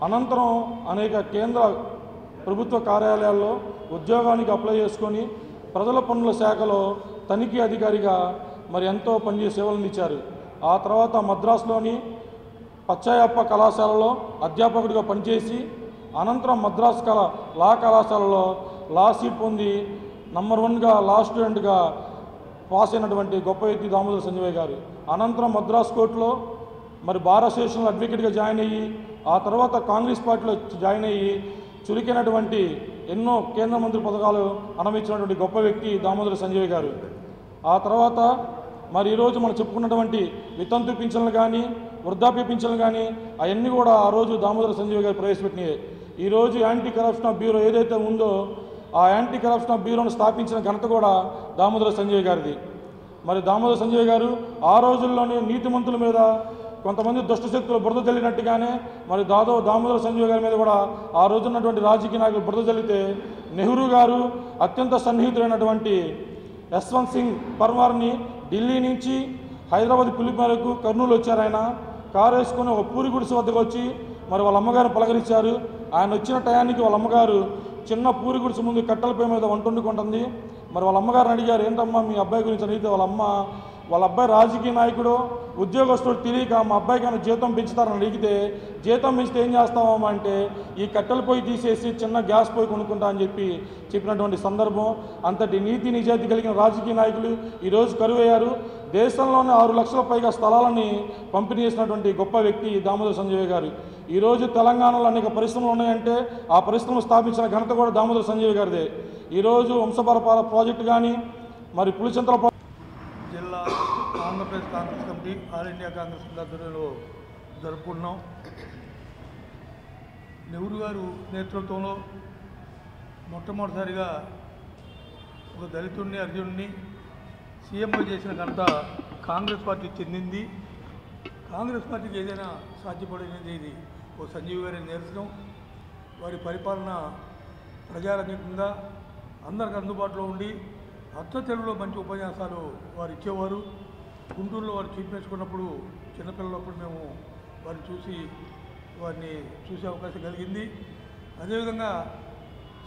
అనంతరం అనేక కేంద్ర ప్రభుత్వ కార్యాలయాల్లో ఉద్యోగానికి అప్లై చేసుకొని ప్రజల పన్నుల శాఖలో తనిఖీ అధికారిగా మరి ఎంతో పనిచేసే సేవలను ఇచ్చారు. ఆ తర్వాత మద్రాసులోని పచ్చాయప్ప కళాశాలలో అధ్యాపకుడిగా పనిచేసి అనంతరం మద్రాసు లా కళాశాలలో లా సీట్ పొంది నంబర్ 1గా లా స్టూడెంట్గా పాస్ అయినటువంటి గొప్ప వ్యక్తి దామోదర సంజీవయ్య గారు. అనంతరం మద్రాసు కోర్టులో మరి బార్ అసోసియేషన్లో అడ్వకేట్గా జాయిన్ అయ్యి ఆ తర్వాత కాంగ్రెస్ పార్టీలో జాయిన్ అయ్యి చురికినటువంటి ఎన్నో కేంద్ర మంత్రి పథకాలు అనుభవించినటువంటి గొప్ప వ్యక్తి దామోదర సంజీవయ్య గారు. ఆ తర్వాత మరి ఈరోజు మనం చెప్పుకున్నటువంటి వితంతు పింఛన్లు కానీ వృద్ధాప్య పింఛన్లు కానీ అవన్నీ కూడా ఆ రోజు దామోదర సంజీవయ్య గారు ప్రవేశపెట్టినాయి. ఈరోజు యాంటీ కరప్షన్ ఆఫ్ బ్యూరో ఏదైతే ఉందో ఆ యాంటీ కరప్షన్ ఆఫ్ బ్యూరోను స్థాపించిన ఘనత కూడా దామోదర సంజీవయ్య గారిది. మరి దామోదర సంజీవయ్య గారు ఆ రోజుల్లోనే నీతిమంతుల మీద కొంతమంది దుష్టశక్తులు బురద జల్లినట్టుగానే మరి దామోదర సంజీవయ్య గారి మీద కూడా ఆ రోజున్నటువంటి రాజకీయ నాయకులు బురద జల్లితే నెహ్రూ గారు అత్యంత సన్నిహితులైనటువంటి యశ్వంత్ సింగ్ పర్వార్ని ఢిల్లీ నుంచి హైదరాబాద్ పిలుపు మేరకు కర్నూలు వచ్చారు. ఆయన కారు వేసుకొని ఒక పూరి గుడిసె వద్దకు వచ్చి మరి వాళ్ళ అమ్మగారు పలకరించారు. ఆయన వచ్చిన టయానికి వాళ్ళ అమ్మగారు చిన్న పూరి గుడిసె ముందు కట్టెలపై మీద వంట వండుకుంటుంది. మరి వాళ్ళ అమ్మగారిని అడిగారు, ఏంటమ్మా మీ అబ్బాయి గురించి అడిగితే వాళ్ళ అబ్బాయి రాజకీయ నాయకుడు ఉద్యోగస్తుడు తెలియక మా అబ్బాయికి ఆయన జీతం పెంచుతారని అడిగితే జీతం పెంచితే ఏం చేస్తామమ్మా అంటే ఈ కట్టెల పొయ్యి తీసేసి చిన్న గ్యాస్ పొయ్యి కొనుక్కుంటా అని చెప్పినటువంటి సందర్భం. అంతటి నీతి నిజాయితీ కలిగిన రాజకీయ నాయకులు ఈరోజు కరువయ్యారు. దేశంలోనే 6 లక్షల పైగా స్థలాలని పంపిణీ చేసినటువంటి గొప్ప వ్యక్తి దామోదర సంజీవయ్య గారు. ఈరోజు తెలంగాణలో అనేక పరిశ్రమలు ఉన్నాయంటే ఆ పరిశ్రమలు స్థాపించిన ఘనత కూడా దామోదర సంజీవయ్య గారిదే. ఈరోజు వంశపరపాల ప్రాజెక్టు కానీ మరి పులిచింతల జిల్లా Andhra Pradesh Congress committee all India Congress ఆధ్వర్యంలో జరుపుకుంటున్నాం. నెహ్రూ గారు నేతృత్వంలో మొట్టమొదటిసారిగా ఒక దళితుడిని అర్జునుడిని సీఎంగా చేసిన ఘనత కాంగ్రెస్ పార్టీ చెందింది. కాంగ్రెస్ పార్టీకి ఏదైనా సాధ్యపడినది ఇది ఓ సంజీవ్ గారి నిరసనం. వారి పరిపాలన ప్రజారంజకంగా అందరికి అందుబాటులో ఉండి అచ్చ తెలుగులో మంచి ఉపన్యాసాలు వారు ఇచ్చేవారు. గుంటూరులో వారు చూపించుకున్నప్పుడు చిన్నపిల్లలప్పుడు మేము వారిని చూసే అవకాశం కలిగింది. అదేవిధంగా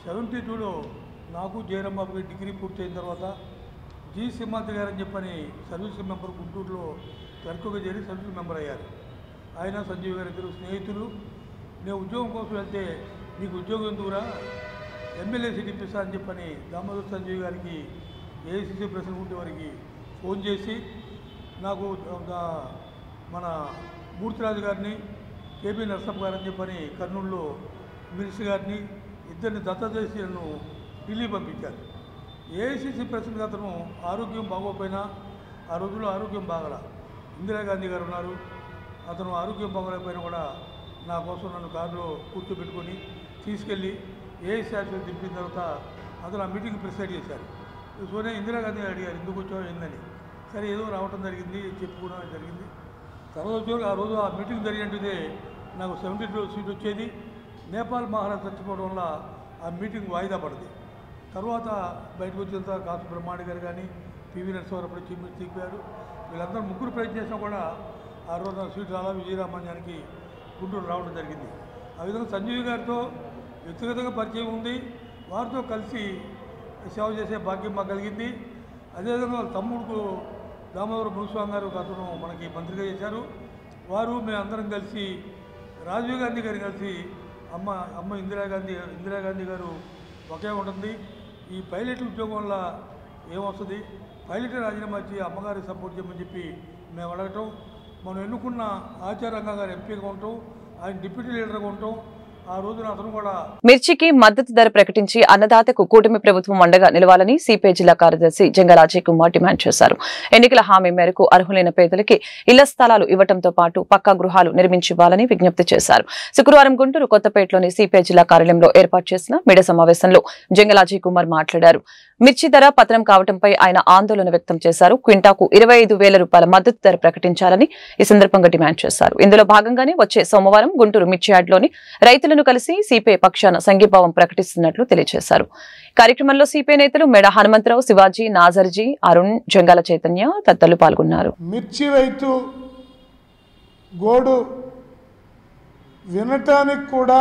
72లో నాకు జయరాం బాబుకి డిగ్రీ పూర్తయిన తర్వాత జి సింహాద్రి గారు అని చెప్పని సర్వీస్ మెంబర్ గుంటూరులో క్లర్క్గా చేరి సర్వీస్ మెంబర్ అయ్యారు. ఆయన సంజీవ్ గారు ఇద్దరు స్నేహితులు. నేను ఉద్యోగం కోసం వెళ్తే నీకు ఉద్యోగం ఎందుకురా ఎమ్మెల్యే సీట్ ఇప్పిస్తా అని చెప్పని దామోదర్ సంజీవ్ గారికి ఏఐసిసి ప్రెసిడెంట్ ఉంటే వారికి ఫోన్ చేసి నాకు మన మూర్తిరాజు గారిని కేపీ నరసప్ప గారు అని చెప్పని కర్నూలులో మినిస్టర్ గారిని ఇద్దరిని దత్తత చేసి నన్ను ఢిల్లీ పంపించారు. ఏఐసిసి ప్రెసిడెంట్ అతను ఆరోగ్యం బాగోపోయినా ఆ రోజుల్లో ఆరోగ్యం బాగల. ఇందిరాగాంధీ గారు ఉన్నారు, అతను ఆరోగ్యం బాగోలేకపోయినా కూడా నా కోసం నన్ను కారులో కూర్చోబెట్టుకొని తీసుకెళ్ళి ఏఐసిఆర్సీ దింపిన తర్వాత అతను ఆ మీటింగ్ ప్రిసైడ్ చేశారు. సోనియా ఇందిరాగాంధీ గారు అడిగారు ఎందుకు వచ్చావు ఏందని. సరే ఏదో రావటం జరిగింది, చెప్పుకోవడం జరిగింది. తర్వాత వచ్చేవారు ఆ రోజు ఆ మీటింగ్ జరిగినట్టుదే నాకు 72 సీట్ వచ్చేది. నేపాల్ మహారాజ్ చచ్చిపోవడం వల్ల ఆ మీటింగ్ వాయిదా పడింది. తర్వాత బయటకు వచ్చిన తర్వాత కాసు బ్రహ్మాండ గారు కానీ పివి నరసింహారావు అప్పుడు చీఫ్ మినిస్టర్ చెప్పారు. వీళ్ళందరూ ముగ్గురు ప్రయత్నం చేసినా కూడా ఆ రోజు నా సీట్ రాలా. విజయరామాన్యానికి గుంటూరు రావడం జరిగింది. ఆ విధంగా సంజీవ్ గారితో వ్యక్తిగతంగా పరిచయం ఉంది. వారితో కలిసి సేవ చేసే భాగ్యం మాకు కలిగింది. అదేవిధంగా వాళ్ళ తమ్ముడుకు దామోదర మునిస్వామి గారు అతను మనకి మంత్రిగా చేశారు. వారు మేమందరం కలిసి రాజీవ్ గాంధీ గారు కలిసి అమ్మ ఇందిరాగాంధీ గారు ఒకే ఉంటుంది. ఈ పైలట్ ఉద్యోగం వల్ల ఏమొస్తుంది, పైలట్ రాజీనామా ఇచ్చి అమ్మగారికి సపోర్ట్ చేయమని చెప్పి మేము అడగటం, మనం ఎన్నుకున్న ఆచార్యంగా గారు ఎంపీగా ఉంటాం, ఆయన డిప్యూటీ లీడర్గా ఉంటాం. ఆ రోజున అతను కూడా మిర్చికి మద్దతు ధర ప్రకటించి అన్నదాతకు కూటమి ప్రభుత్వం అండగా నిలవాలని సిపిఐ జిల్లా కార్యదర్శి జంగాల అజయ్ కుమార్ డిమాండ్ చేశారు. ఎన్నికల హామీ మేరకు అర్హులైన పేదలకి ఇళ్ల స్థలాలు ఇవ్వడంతో పాటు పక్కా గృహాలు నిర్మించివ్వాలని విజ్ఞప్తి చేశారు. శుక్రవారం గుంటూరు కొత్తపేటలోని సిపిఐ జిల్లా కార్యాలయంలో ఏర్పాటు చేసిన మీడియా సమావేశంలో జంగాల అజయ్ కుమార్ మాట్లాడారు. మిర్చి ధర పతనం కావడంపై ఆయన ఆందోళన వ్యక్తం చేశారు. క్వింటాకు 25,000 రూపాయల మద్దతు ధర ప్రకటించాలని ఈ సందర్భంగా డిమాండ్ చేశారు. ఇందులో భాగంగానే వచ్చే సోమవారం గుంటూరు మిర్చి యార్డ్లోని రైతులను కలిసి సిపిఐ పక్షాన సంఘీభావం ప్రకటిస్తున్నట్లు తెలియజేశారు. కార్యక్రమంలో సిపిఐ నేతలు మేడ హనుమంతరావు, శివాజీ, నాజర్జీ, అరుణ్, జంగాల చైతన్య తదితరులు పాల్గొన్నారు. మిర్చి రైతు గోడు వినటానికి కూడా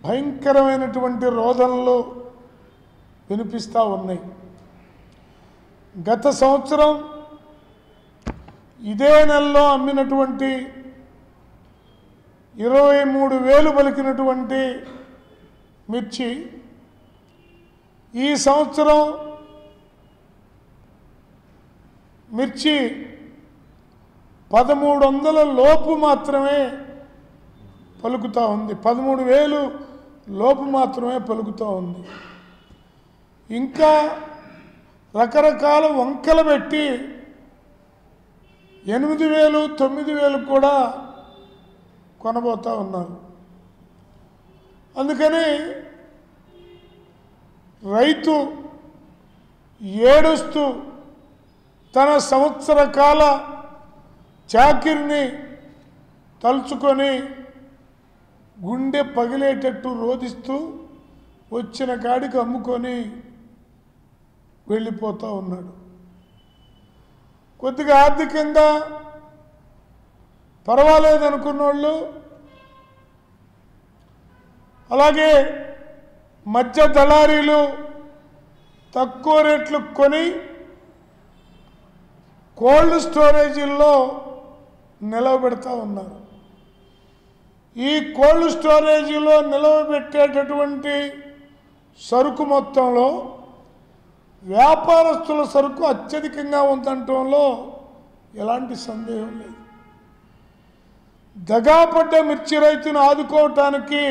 భయంకరమైనటువంటి రోదనలు వినిపిస్తూ ఉన్నాయి. గత సంవత్సరం ఇదే నెలలో అమ్మినటువంటి 23,000 పలికినటువంటి మిర్చి ఈ సంవత్సరం మిర్చి 1,300 లోపు మాత్రమే పలుకుతూ ఉంది. 13,000 లోపు మాత్రమే పలుకుతూ ఉంది. ఇంకా రకరకాల వంకలు పెట్టి 8,000, 9,000 కూడా కొనబోతూ ఉన్నారు. అందుకని రైతు ఏడుస్తూ తన సంవత్సర కాల చాకిరిని తలుచుకొని గుండె పగిలేటట్టు రోధిస్తూ వచ్చిన కాడికి అమ్ముకొని వెళ్ళిపోతూ ఉన్నాడు. కొద్దిగా ఆర్థికంగా పర్వాలేదనుకున్న వాళ్ళు, అలాగే మధ్య దళారీలు తక్కువ రేట్లు కొని కోల్డ్ స్టోరేజీల్లో నిలవబెడతా ఉన్నారు. ఈ కోల్డ్ స్టోరేజీలో నిలవబెట్టేటటువంటి సరుకు మొత్తంలో వ్యాపారస్తుల సరుకు అత్యధికంగా ఉందటంలో ఎలాంటి సందేహం లేదు. దగాపడ్డ మిర్చి రైతును ఆదుకోవటానికి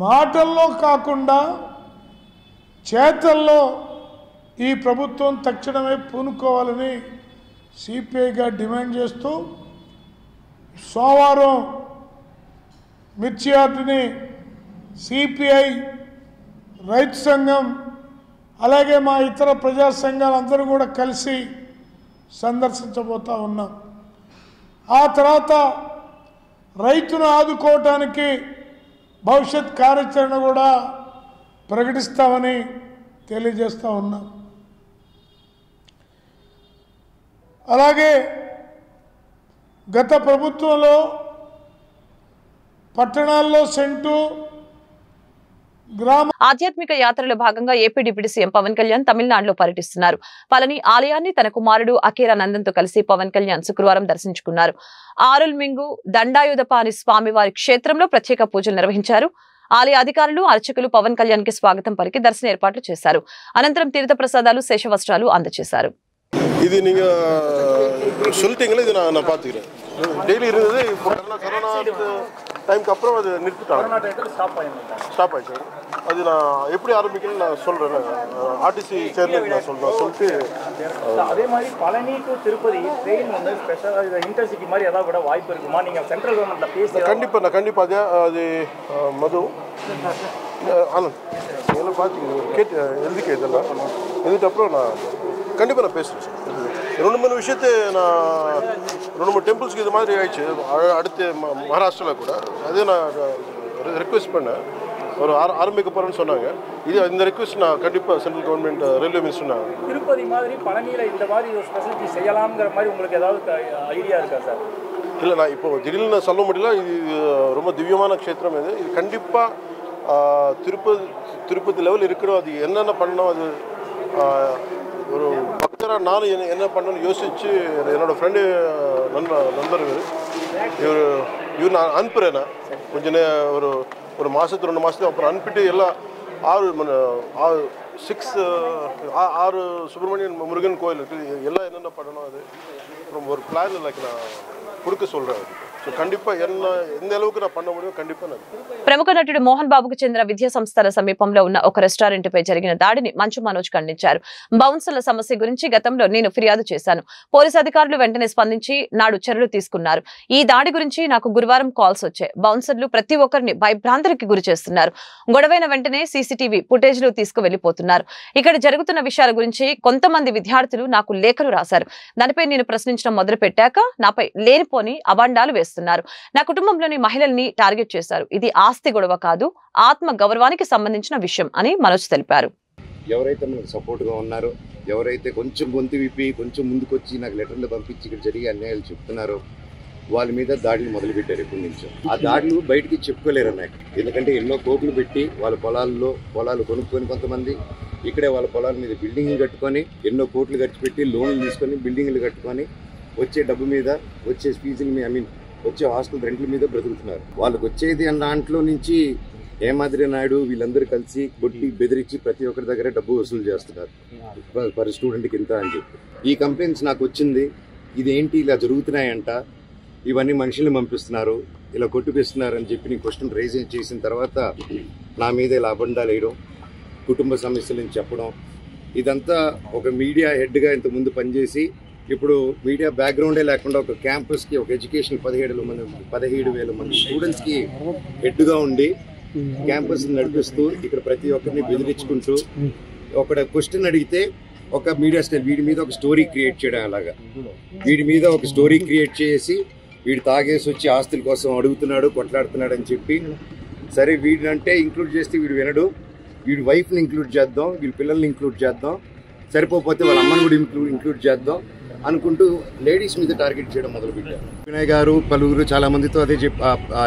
మాటల్లో కాకుండా చేతల్లో ఈ ప్రభుత్వం తక్షణమే పూనుకోవాలని సిపిఐగా డిమాండ్ చేస్తూ సోమవారం మిర్చి యార్డుని సిపిఐ, రైతు సంఘం, అలాగే మా ఇతర ప్రజా సంఘాలందరూ కూడా కలిసి సందర్శించబోతూ ఉన్నాం. ఆ తర్వాత రైతును ఆదుకోవటానికి భవిష్యత్ కార్యాచరణ కూడా ప్రకటిస్తామని తెలియజేస్తూ ఉన్నాం. అలాగే గత ప్రభుత్వంలో పట్టణాల్లో సెంటు ఆధ్యాత్మిక యాత్రలో భాగంగా AP deputy CM Pawan Kalyan తమిళనాడులో పర్యటిస్తున్నారు. పళని ఆలయాన్ని తన కుమారుడు అఖీరా నందన్తో కలిసి పవన్ కళ్యాణ్ శుక్రవారం దర్శించుకున్నారు. ఆరుల్మింగు దండాయుధపాణి స్వామివారి క్షేత్రంలో ప్రత్యేక పూజలు నిర్వహించారు. ఆలయ అధికారులు, అర్చకులు పవన్ కళ్యాణ్ కి స్వాగతం పలికి దర్శన ఏర్పాట్లు చేశారు. అనంతరం తీర్థ ప్రసాదాలు, శేషవస్త్రాలు అందజేశారు. இது நீங்கள் சொல்லிட்டீங்களா? இது நான் பார்த்துக்கிறேன். டெய்லி இருந்தது. இப்போ கரோனா டைமுக்கு அப்புறம் அது நிறுத்திட்டாங்க, ஸ்டாப் ஆயிடுச்சு. அது நான் எப்படி ஆரம்பிக்கிறேன்னு நான் சொல்கிறேன், ஆர்டிசி சேர்ந்து நான் சொல்லிட்டு. அதே மாதிரி பழனி டு திருப்பதி ட்ரெயின் வந்து ஸ்பெஷலாக இன்டர்சிட்டி மாதிரி ஏதாவது விட வாய்ப்பு இருக்குமா? நீங்கள் சென்ட்ரல் கவர்மெண்ட்டில் பேசி கண்டிப்பாக அது மது ஆனந்த் எல்லாம் பார்த்தீங்க எழுதிக்க இதெல்லாம் எழுதிட்டு அப்புறம் நான் கண்டிப்பாக நான் பேசுகிறேன் சார். 2-3 விஷயத்தை நான் 2-3 டெம்பிள்ஸ்க்கு இது மாதிரி ஆயிடுச்சு அடுத்து மகாராஷ்டிராவில் கூட. அதே நான் ரெக்வெஸ்ட் பண்ணேன், ஒரு ஆரம்பிக்க போகிறேன்னு சொன்னாங்க. இந்த ரெக்வெஸ்ட் நான் கண்டிப்பாக சென்ட்ரல் கவர்மெண்ட் ரயில்வே மினிஸ்டர் நான் திருப்பதி மாதிரி பழனியில் இந்த மாதிரி ஒரு ஸ்பெசிலிட்டி செய்யலாம்ங்கிற மாதிரி உங்களுக்கு ஏதாவது ஐடியா இருக்கா சார்? இல்லை, நான் இப்போ திடீர்னு நான் சொல்ல முடியல. இது ரொம்ப திவ்யமான க்ஷேத்திரம். இது கண்டிப்பாக திருப்பதி லெவல் இருக்கிறோம். அது என்னென்ன பண்ணணும், அது ஒரு பக்தராக நானும் என்ன பண்ணணும்னு யோசித்து என்னோடய ஃப்ரெண்டு நண்பர் இவர் நான் அனுப்புகிறேன். நான் கொஞ்சம் ஒரு மாதத்துக்கு 2 மாதத்துக்கு அப்புறம் அனுப்பிட்டு எல்லாம் 6 சுப்பிரமணியன் முருகன் கோயில் இருக்குது, எல்லாம் என்னென்ன பண்ணணும் அது அப்புறம் ஒரு பிளான் லைக் நான் கொடுக்க சொல்கிறேன். ஸோ கண்டிப்பாக எந்த அளவுக்கு நான் பண்ண முடியும் கண்டிப்பாக நான். ప్రముఖ నటుడు మోహన్ బాబుకు చెందిన విద్యా సంస్థల సమీపంలో ఉన్న ఒక రెస్టారెంట్పై జరిగిన దాడిని మంచు మనోజ్ ఖండించారు. బౌన్సర్ల సమస్య గురించి గతంలో నేను ఫిర్యాదు చేశాను. పోలీసు అధికారులు వెంటనే స్పందించి నాడు చర్యలు తీసుకున్నారు. ఈ దాడి గురించి నాకు గురువారం కాల్స్ వచ్చాయి. బౌన్సర్లు ప్రతి ఒక్కరిని భయభ్రాంతులకి గురి చేస్తున్నారు. గొడవైన వెంటనే సీసీటీవీ ఫుటేజ్లు తీసుకువెళ్లిపోతున్నారు. ఇక్కడ జరుగుతున్న విషయాల గురించి కొంతమంది విద్యార్థులు నాకు లేఖలు రాశారు. దానిపై నేను ప్రశ్నించడం మొదలుపెట్టాక నాపై లేనిపోని అభాండాలు వేస్తున్నారు. నా కుటుంబంలోని మహిళల్ని టార్గెట్ చేశారు. ఇది ఆస్తి గొడవ కాదు, ఆత్మ గౌరవానికి సంబంధించిన విషయం అని మనోజ్ తెలిపారు. ఎవరైతే మనకు సపోర్ట్గా ఉన్నారో, ఎవరైతే కొంచెం గొంతు విప్పి కొంచెం ముందుకొచ్చి నాకు లెటర్లు పంపించి ఇక్కడ జరిగే అన్యాయాలు చెప్తున్నారో వాళ్ళ మీద దాడులు మొదలుపెట్టారు. ఎప్పటి నుంచో ఆ దాడులు బయటికి చెప్పుకోలేరు నాకు. ఎందుకంటే ఎన్నో కోట్లు పెట్టి వాళ్ళ పొలాలు కొనుక్కొని కొంతమంది ఇక్కడే వాళ్ళ పొలాల మీద బిల్డింగ్లు కట్టుకొని ఎన్నో కోట్లు ఖర్చు పెట్టి లోన్లు తీసుకొని బిల్డింగ్లు కట్టుకొని వచ్చే డబ్బు మీద వచ్చే ఫీజుల మీద వచ్చే హాస్టల్ రెంట్ల మీద బ్రతుకుతున్నారు. వాళ్ళకి వచ్చేది అన్న దాంట్లో నుంచి హేమాద్రి నాయుడు వీళ్ళందరూ కలిసి బొట్టి బెదిరించి ప్రతి ఒక్కరి దగ్గర డబ్బు వసూలు చేస్తున్నారు. పర్ స్టూడెంట్కి ఇంత అని చెప్పి ఈ కంప్లైంట్స్ నాకు వచ్చింది. ఇదేంటి ఇలా జరుగుతున్నాయంట, ఇవన్నీ మనుషుల్ని పంపిస్తున్నారు, ఇలా కొట్టుపిస్తున్నారు అని చెప్పి నేను క్వశ్చన్ రైజ్ చేసిన తర్వాత నా మీద ఇలా అబండాలు వేయడం, కుటుంబ సమస్యలను చెప్పడం, ఇదంతా ఒక మీడియా హెడ్గా ఇంతకుముందు పనిచేసి ఇప్పుడు మీడియా బ్యాక్గ్రౌండే లేకుండా ఒక క్యాంపస్కి ఒక ఎడ్యుకేషన్ 17,000 మంది స్టూడెంట్స్కి హెడ్గా ఉండి క్యాంపస్ నడిపిస్తూ ఇక్కడ ప్రతి ఒక్కరిని బెదిరించుకుంటూ ఒక క్వశ్చన్ అడిగితే ఒక మీడియా స్టైల్ వీడి మీద ఒక స్టోరీ క్రియేట్ చేయడం, అలాగా వీడి మీద ఒక స్టోరీ క్రియేట్ చేసి వీడు తాగేసి వచ్చి ఆస్తుల కోసం అడుగుతున్నాడు, కొట్లాడుతున్నాడు అని చెప్పి, సరే వీడినంటే ఇంక్లూడ్ చేస్తే వీడు వినడు, వీడి వైఫ్ని ఇంక్లూడ్ చేద్దాం, వీడి పిల్లల్ని ఇంక్లూడ్ చేద్దాం, సరిపోతే వాళ్ళ అమ్మని కూడా ఇంక్లూడ్ చేద్దాం అనుకుంటూ లేడీస్ మీద టార్గెట్ చేయడం మొదలుపెట్టారు. వినయ్ గారు పలువురు చాలా మందితో అదే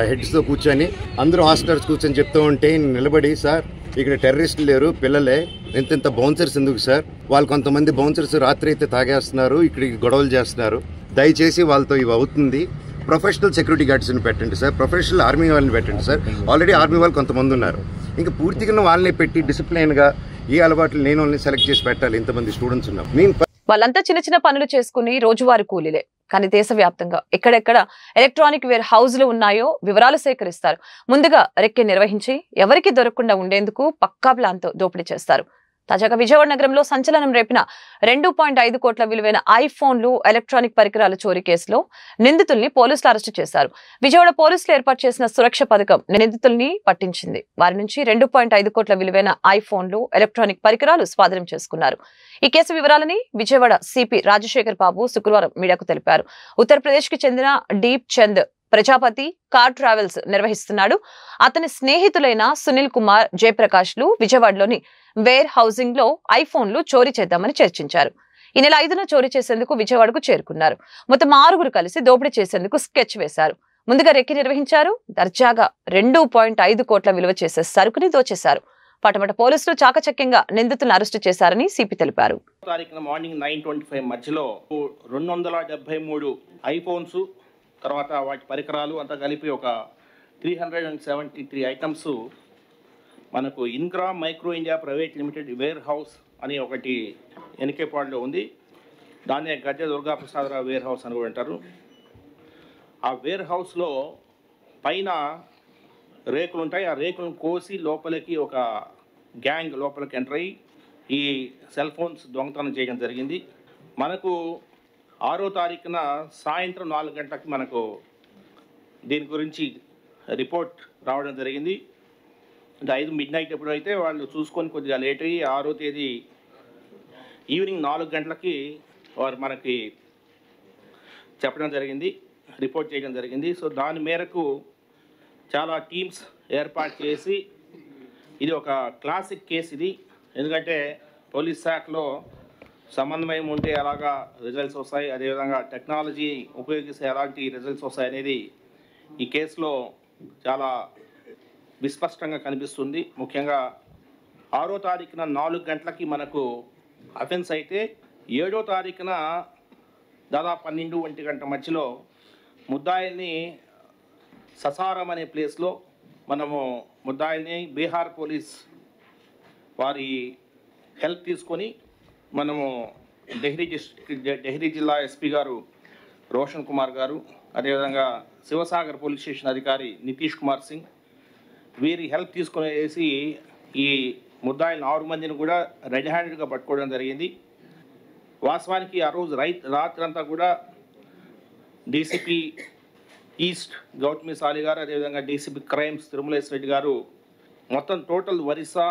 హెడ్స్తో కూర్చొని అందరూ హాస్టలర్స్ కూర్చొని చెప్తూ ఉంటే నిలబడి, సార్ ఇక్కడ టెర్రరిస్టులు లేరు, పిల్లలే, ఎంత బౌన్సర్స్ ఎందుకు సార్, వాళ్ళు కొంతమంది బౌన్సర్స్ రాత్రి అయితే తాగేస్తున్నారు, ఇక్కడ గొడవలు చేస్తున్నారు, దయచేసి వాళ్ళతో ఇవి అవుతుంది, ప్రొఫెషనల్ సెక్యూరిటీ గార్డ్స్ని పెట్టండి సార్, ప్రొఫెషనల్ ఆర్మీ వాళ్ళని పెట్టండి సార్, ఆల్రెడీ ఆర్మీ వాళ్ళు కొంతమంది ఉన్నారు, ఇంకా పూర్తిగా వాళ్ళని పెట్టి డిసిప్లైన్గా ఈ అలవాట్లు నేను వాళ్ళని సెలెక్ట్ చేసి పెట్టాలి, ఇంతమంది స్టూడెంట్స్ ఉన్నారు. వాళ్ళంతా చిన్న పనులు చేసుకుని రోజువారీ కూలీలే. కానీ దేశవ్యాప్తంగా ఎక్కడెక్కడ ఎలక్ట్రానిక్ వేర్ హౌజ్లు ఉన్నాయో వివరాలు సేకరిస్తారు. ముందుగా రెక్కి నిర్వహించి ఎవరికి దొరకకుండా ఉండేందుకు పక్కా ప్లాన్తో దోపిడీ చేస్తారు. తాజాగా విజయవాడ నగరంలో సంచలనం రేపిన 2.5 కోట్ల విలువైన ఐఫోన్లు, ఎలక్ట్రానిక్ పరికరాల చోరీ కేసులో నిందితుల్ని పోలీసులు అరెస్టు చేశారు. విజయవాడ పోలీసులు ఏర్పాటు చేసిన సురక్ష పథకం నిందితుల్ని పట్టించింది. వారి నుంచి 2.5 కోట్ల విలువైన ఐఫోన్లు, ఎలక్ట్రానిక్ పరికరాలు స్వాధీనం చేసుకున్నారు. ఈ కేసు వివరాలని విజయవాడ సిపి రాజశేఖర్ బాబు శుక్రవారం మీడియాకు తెలిపారు. ఉత్తరప్రదేశ్ కి చెందిన డీప్ చంద్ ప్రజాపతి కార్ ట్రావెల్స్ నిర్వహిస్తున్నాడు. అతని స్నేహితులైన సునీల్ కుమార్, జయప్రకాష్ లు విజయవాడలోని వేర్ హౌసింగ్ లో ఐఫోన్లు చోరీ చేద్దామని చర్చించారు. ఈ నెల 5న చోరీ చేసేందుకు విజయవాడకు చేరుకున్నారు. మొత్తం 6 కలిసి దోపిడీ చేసేందుకు స్కెచ్ వేశారు. ముందుగా రెక్కి నిర్వహించారు. దర్జాగా 2.5 కోట్ల విలువ చేసే సరుకుని దోచేశారు. పటమట పోలీసులు చాకచక్యంగా నిందితులను అరెస్టు చేశారని సిపి తెలిపారు. తారీఖున మార్నింగ్ 9:25 మధ్యలో 273 ఐఫోన్స్, తర్వాత వాటి పరికరాలు అంతా కలిపి ఒక 373 ఐటమ్స్ మనకు Ingram Micro India private limited warehouse అని ఒకటి ఎన్కేపాడులో ఉంది. దాన్నే గడ్డ దుర్గాప్రసాదరావు వేర్ హౌస్ అని కూడా అంటారు. ఆ వేర్ హౌస్లో పైన రేకులు ఉంటాయి. ఆ రేకులను కోసి లోపలికి ఒక గ్యాంగ్ లోపలికి ఎంటర్ అయ్యి ఈ సెల్ ఫోన్స్ దొంగతనం చేయడం జరిగింది. మనకు 6వ తారీఖున సాయంత్రం 4 గంటలకు మనకు దీని గురించి రిపోర్ట్ రావడం జరిగింది. అంటే 5 మిడ్నైట్ ఎప్పుడైతే వాళ్ళు చూసుకొని కొద్దిగా లేట్ అయ్యి 6వ తేదీ ఈవినింగ్ 4 గంటలకి వారు మనకి చెప్పడం జరిగింది, రిపోర్ట్ చేయడం జరిగింది. సో దాని మేరకు చాలా టీమ్స్ ఏర్పాటు చేసి ఇది ఒక క్లాసిక్ కేసు ఇది. ఎందుకంటే పోలీస్ శాఖలో సమన్వయం ఉంటే ఎలాగా రిజల్ట్స్ వస్తాయి, అదేవిధంగా టెక్నాలజీ ఉపయోగిస్తే ఎలాంటి రిజల్ట్స్ వస్తాయి అనేది ఈ కేసులో చాలా విస్పష్టంగా కనిపిస్తుంది. ముఖ్యంగా 6వ తారీఖున 4 గంటలకి మనకు అఫెన్స్ అయితే 7వ తారీఖున దాదాపు 12-1 గంట మధ్యలో ముద్దాయిల్ని ససారం అనే ప్లేస్లో మనము ముద్దాయిల్ని బీహార్ పోలీస్ వారి హెల్ప్ తీసుకొని మనము డెహ్రీ జిల్లా ఎస్పీ గారు రోషన్ కుమార్ గారు, అదేవిధంగా శివసాగర్ పోలీస్ స్టేషన్ అధికారి నితీష్ కుమార్ సింగ్ వీరి హెల్ప్ తీసుకొని వేసి ఈ ముద్దాయిలను 6 మందిని కూడా రెడ్ హ్యాండెడ్గా పట్టుకోవడం జరిగింది. వాస్తవానికి ఆ రోజు రాత్రంతా కూడా డీసీపీ ఈస్ట్ గౌతమి సాలి గారు, అదేవిధంగా డీసీపీ క్రైమ్స్ తిరుమలేశ్ రెడ్డి గారు మొత్తం టోటల్ ఒరిస్సా,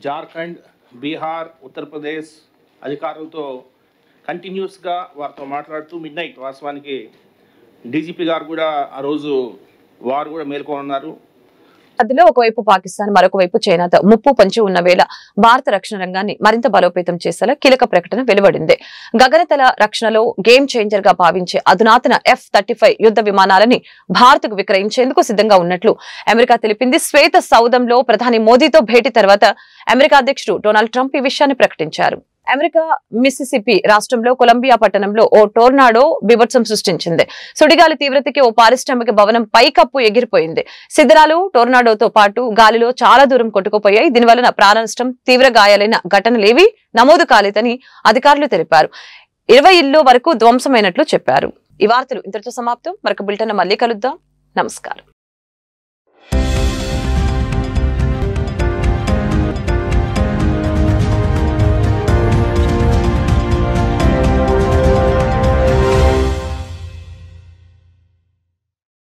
జార్ఖండ్, బీహార్, ఉత్తరప్రదేశ్ అధికారులతో కంటిన్యూస్గా వారితో మాట్లాడుతూ మిడ్నైట్ వాస్తవానికి డీజీపీ గారు కూడా ఆ రోజు వారు కూడా మేల్కొని ఉన్నారు. అందులో ఒకవైపు పాకిస్తాన్, మరొక వైపు చైనాతో ముప్పు పంచి ఉన్న వేళ భారత రక్షణ రంగాన్ని మరింత బలోపేతం చేసేలా కీలక ప్రకటన వెలువడింది. గగనతల రక్షణలో గేమ్ చేంజర్ గా భావించే అధునాతన F-35 యుద్ధ విమానాలని భారత్కు విక్రయించేందుకు సిద్ధంగా ఉన్నట్లు అమెరికా తెలిపింది. శ్వేత సౌధంలో ప్రధాని మోదీతో భేటీ తర్వాత అమెరికా అధ్యక్షుడు డొనాల్డ్ ట్రంప్ ఈ విషయాన్ని ప్రకటించారు. అమెరికా మిసిసిపి రాష్ట్రంలో కొలంబియా పట్టణంలో ఓ టోర్నాడో బీభత్సం సృష్టించింది. సుడిగాలి తీవ్రతకి ఓ పారిశ్రామిక భవనం పైకప్పు ఎగిరిపోయింది. శిథిలాలు టోర్నాడోతో పాటు గాలిలో చాలా దూరం కొట్టుకుపోయాయి. దీనివలన ప్రాణ నష్టం, తీవ్ర గాయాలైన ఘటనలేవీ నమోదు కాలేదని అధికారులు తెలిపారు. 20 ఇళ్లు వరకు ధ్వంసమైనట్లు చెప్పారు. ఈ వార్తలు ఇంతటితో సమాప్తం. మరొక బులెటిన్ మళ్ళీ కలుద్దాం. నమస్కారం.